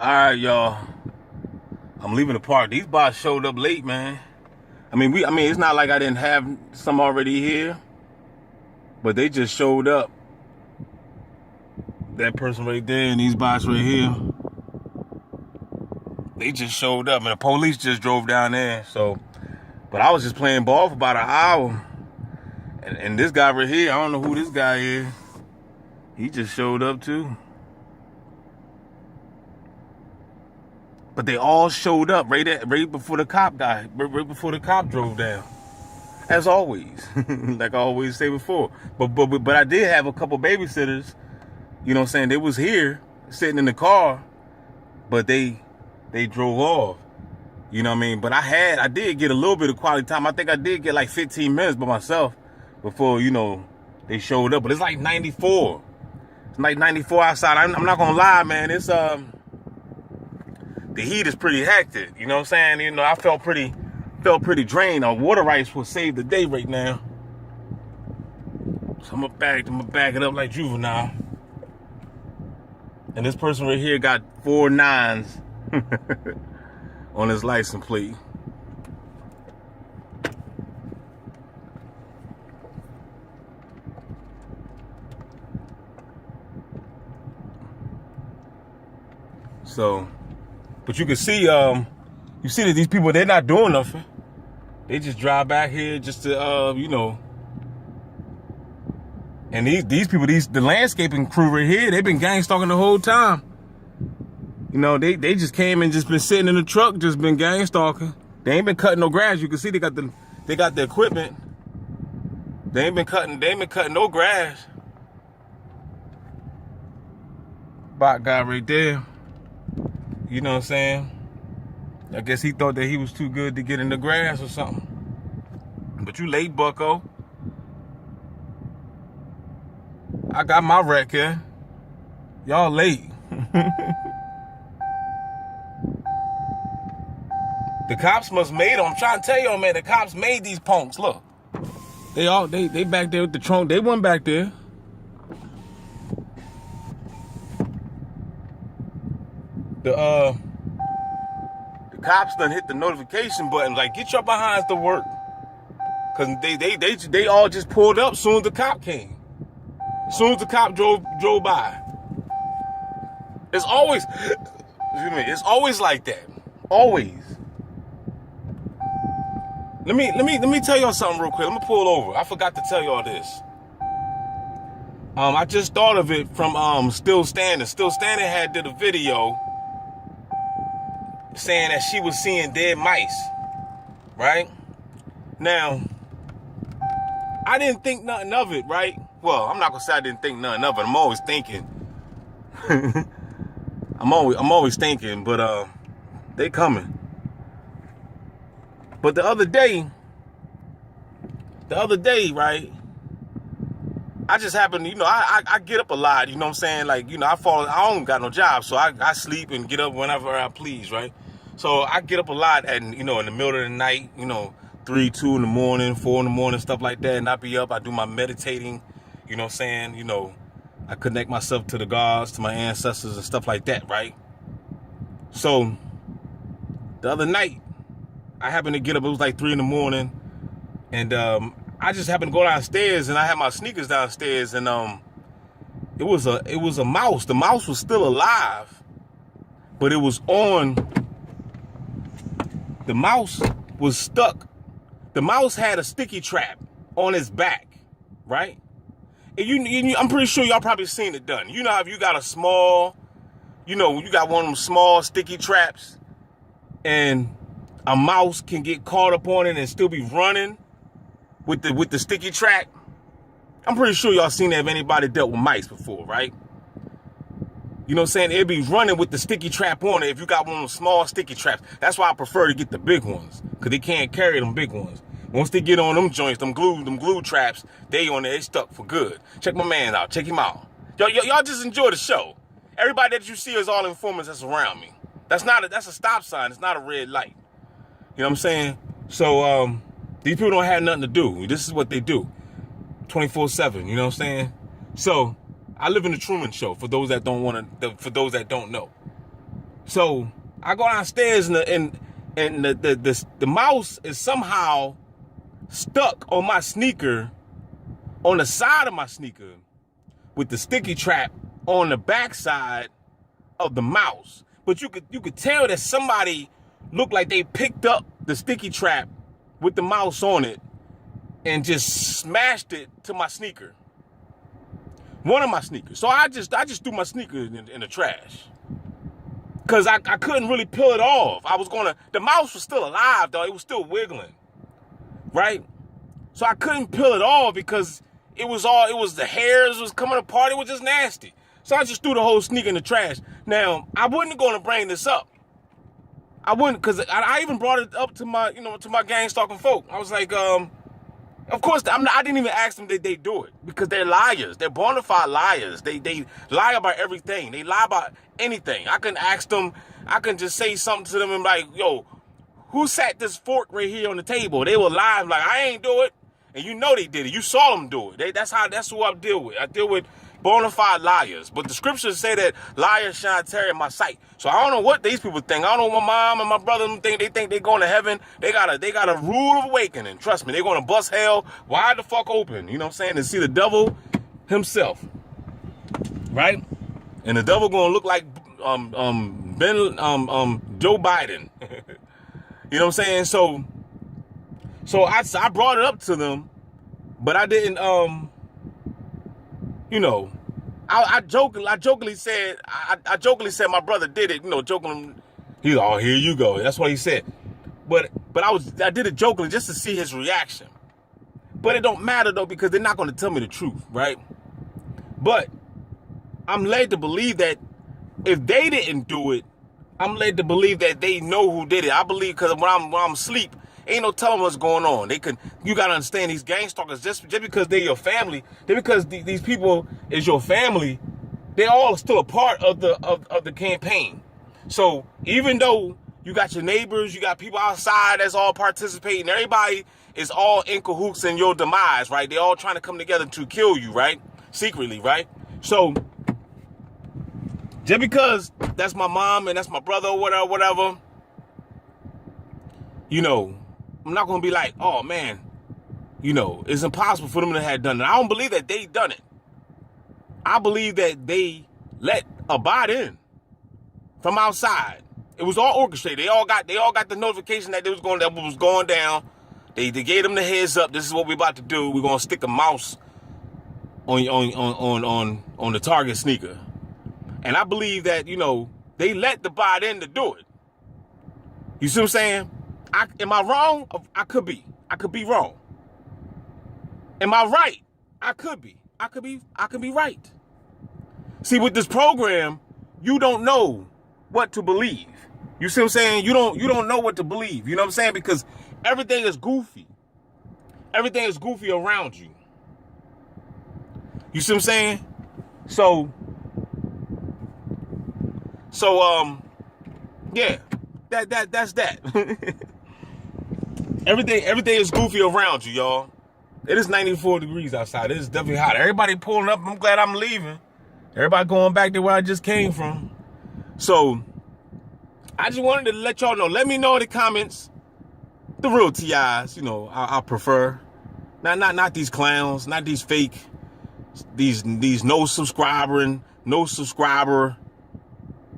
All right, y'all. I'm leaving the park. These bots showed up late, man. I mean, it's not like I didn't have some already here, but they just showed up. That person right there and these bots right here, they just showed up, and the police just drove down there. So, but I was just playing ball for about an hour, and this guy right here, I don't know who this guy is. He just showed up too. But they all showed up right before the cop right before the cop drove down. As always, like I always say before. But I did have a couple babysitters. You know what I'm saying? They was here sitting in the car, but they drove off. You know what I mean? But I did get a little bit of quality time. I think I did get like 15 minutes by myself before they showed up. But it's like 94. It's like 94 outside. I'm not gonna lie, man. It's the heat is pretty hectic. You know what I'm saying? I felt pretty drained. Our water rights will save the day right now. So I'm gonna back it up like Juvenile. And this person right here got 4 9s on his license plate. So, but you can see, you see that these people, they're not doing nothing. They just drive back here just to, and these people, the landscaping crew right here, they've been gang stalking the whole time. They just came and just been sitting in the truck, just been gang stalking. They ain't been cutting no grass. You can see they got the equipment. They ain't been cutting no grass. Bot guy right there. You know what I'm saying? I guess he thought that he was too good to get in the grass or something. But you late, bucko. I got my wreck here. Y'all late. The cops must made them. I'm trying to tell y'all, man, the cops made these punks. Look. They back there with the trunk. They went back there. The cops done hit the notification button, like, get your behinds to work. Cause they all just pulled up as soon as the cop came. As soon as the cop drove by. It's always, excuse me, it's always like that. Always. Let me tell y'all something real quick. Let me pull over. I forgot to tell y'all this. I just thought of it from Still Standing. Still Standing did a video saying that she was seeing dead mice. Right? Now, I didn't think nothing of it, right? Well, I'm not gonna say I didn't think nothing of it. I'm always thinking. I'm always thinking, but they coming. But the other day, right? I just happened, I get up a lot, you know what I'm saying? Like, I don't got no job, so I sleep and get up whenever I please, right? So I get up a lot and, in the middle of the night, 3, 2 in the morning, 4 in the morning, stuff like that. And I be up, I do my meditating, you know what I'm saying? I connect myself to the gods, to my ancestors and stuff like that, right? So the other night, I happened to get up, it was like 3 in the morning. And I just happened to go downstairs and I had my sneakers downstairs and it was a mouse. The mouse was still alive, but it was on. The mouse was stuck. The mouse had a sticky trap on his back, right? And I'm pretty sure y'all probably seen it done. You know how if you got a small, you got one of them small sticky traps and a mouse can get caught up on it and still be running with the sticky trap. I'm pretty sure y'all seen that if anybody dealt with mice before, right? You know what I'm saying? It'd be running with the sticky trap on it if you got one of those small sticky traps. That's why I prefer to get the big ones, because they can't carry them big ones. Once they get on them joints, them glue traps, they on there, they stuck for good. Check my man out. Check him out. Y'all just enjoy the show. Everybody that you see is all informants that's around me. That's a stop sign. It's not a red light. You know what I'm saying? So these people don't have nothing to do. This is what they do. 24/7, you know what I'm saying? So I live in the Truman Show, for those that don't know. So I go downstairs and the mouse is somehow stuck on my sneaker, on the side of my sneaker, with the sticky trap on the backside of the mouse. But you could tell that somebody looked like they picked up the sticky trap with the mouse on it and just smashed it to my sneaker. One of my sneakers. So I just threw my sneaker in the trash. Cause I couldn't really peel it off. The mouse was still alive though. It was still wiggling. Right? So I couldn't peel it off because the hairs was coming apart. It was just nasty. So I just threw the whole sneaker in the trash. Now, I wasn't going to bring this up. I wouldn't, because I even brought it up to my gang-stalking folk. I was like, of course, I didn't even ask them that they do it, because they're liars. They're bona fide liars. They lie about everything. They lie about anything. I can ask them, I can just say something to them and like, yo, who sat this fork right here on the table? They will lie like, I ain't do it. And you know they did it. You saw them do it. That's who I deal with. I deal with bona fide liars. But the scriptures say that liars shall tarry in my sight. So I don't know what these people think. I don't know what my mom and my brother think. They think they're going to heaven. They got a rude awakening. Trust me, they're going to bust hell wide the fuck open. You know what I'm saying? To see the devil himself. Right? And the devil going to look like Joe Biden. You know what I'm saying? So I brought it up to them, but I didn't, I jokingly said my brother did it, joking. He's oh, here you go. That's what he said. But I did it jokingly just to see his reaction. But it don't matter though, because they're not going to tell me the truth, right? But I'm led to believe that if they didn't do it, I'm led to believe that they know who did it. I believe because when I'm asleep, ain't no telling what's going on. You gotta understand, these gangstalkers, just because they're your family, just because these people is your family, they all still a part of the campaign. So even though you got your neighbors, you got people outside that's all participating, everybody is all in cahoots in your demise, right? They all trying to come together to kill you, right? Secretly, right? So just because that's my mom and that's my brother or whatever, I'm not going to be like, oh, man, it's impossible for them to have done it. I don't believe that they done it. I believe that they let a bot in from outside. It was all orchestrated. They all got the notification that was going down. They gave them the heads up. This is what we're about to do. We're going to stick a mouse on the target sneaker. And I believe that, they let the bot in to do it. You see what I'm saying? Am I wrong? I could be. I could be wrong. Am I right? I could be. I could be right. See, with this program, you don't know what to believe. You see what I'm saying? You don't know what to believe. You know what I'm saying? Because everything is goofy. Everything is goofy around you. You see what I'm saying? So yeah, that's that. Everything is goofy around you, y'all. It is 94 degrees outside. It is definitely hot. Everybody pulling up. I'm glad I'm leaving. Everybody going back to where I just came from. So I just wanted to let y'all know. Let me know in the comments the real TIs. I prefer. Not these clowns. Not these fake. These no subscriber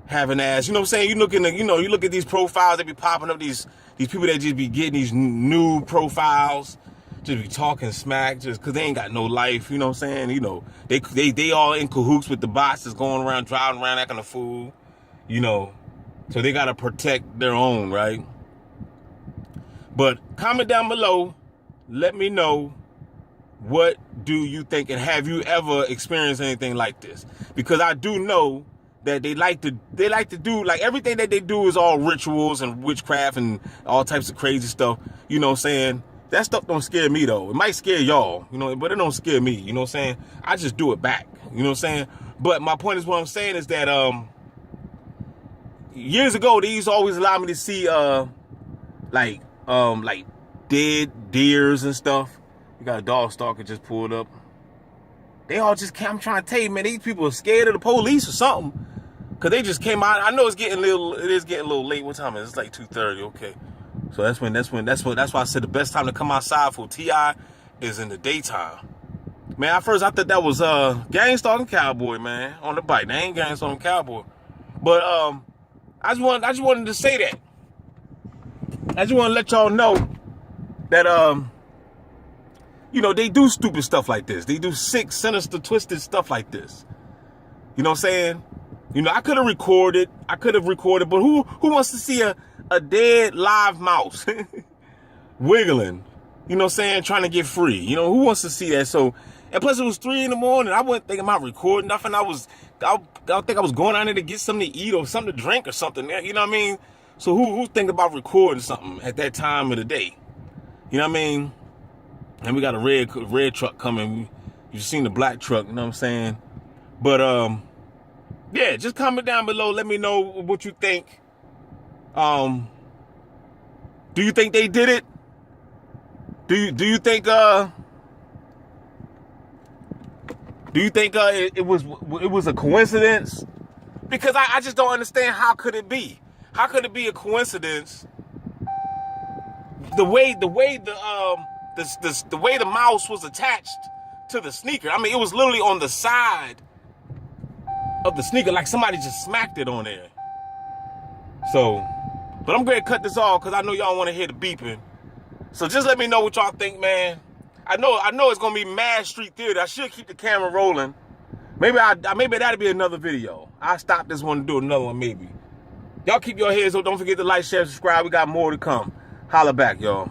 having ass. You know what I'm saying? You look at these profiles that be popping up, these people that just be getting these new profiles, just be talking smack just because they ain't got no life. You know what I'm saying? They all in cahoots with the bots that's going around, driving around acting a fool. So they got to protect their own, right? But comment down below. Let me know, what do you think? And have you ever experienced anything like this? Because I do know that they like to do, like, everything that they do is all rituals and witchcraft and all types of crazy stuff. You know what I'm saying? That stuff don't scare me though. It might scare y'all, but it don't scare me. You know what I'm saying? I just do it back. You know what I'm saying? But my point is, what I'm saying is that years ago they used to always allow me to see like dead deers and stuff. You got a dog stalker just pulled up. They all just, I'm trying to tell you, man, these people are scared of the police or something. Cause they just came out. I know it is getting a little late. What time is it? It's like 2:30. Okay. So that's why I said the best time to come outside for T.I. is in the daytime. Man, at first I thought that was Gangstalker Cowboy, man, on the bike. They ain't Gangstalker Cowboy. But I just wanted to say that. I just want to let y'all know that you know, they do stupid stuff like this. They do sick, sinister, twisted stuff like this. You know what I'm saying? You know, I could have recorded, but who wants to see a dead live mouse wiggling? You know what I'm saying? Trying to get free. You know, who wants to see that? So, and plus it was 3 in the morning. I wasn't thinking about recording nothing. I think I was going out there to get something to eat or something to drink or something. You know what I mean? So who's thinking about recording something at that time of the day? You know what I mean? And we got a red truck coming. You've seen the black truck, you know what I'm saying? But yeah, just comment down below. Let me know what you think. Do you think they did it? Do you think it was a coincidence? Because I just don't understand, how could it be? How could it be a coincidence? The way the mouse was attached to the sneaker. I mean, it was literally on the side of the sneaker, like somebody just smacked it on there. So, but I'm going to cut this off because I know y'all want to hear the beeping. So just let me know what y'all think, man. I know it's gonna be mad street theater. I should keep the camera rolling. Maybe that'll be another video. I'll stop this one and do another one maybe. Y'all keep your heads up. Don't forget to like, share, subscribe. We got more to come. Holla back, y'all.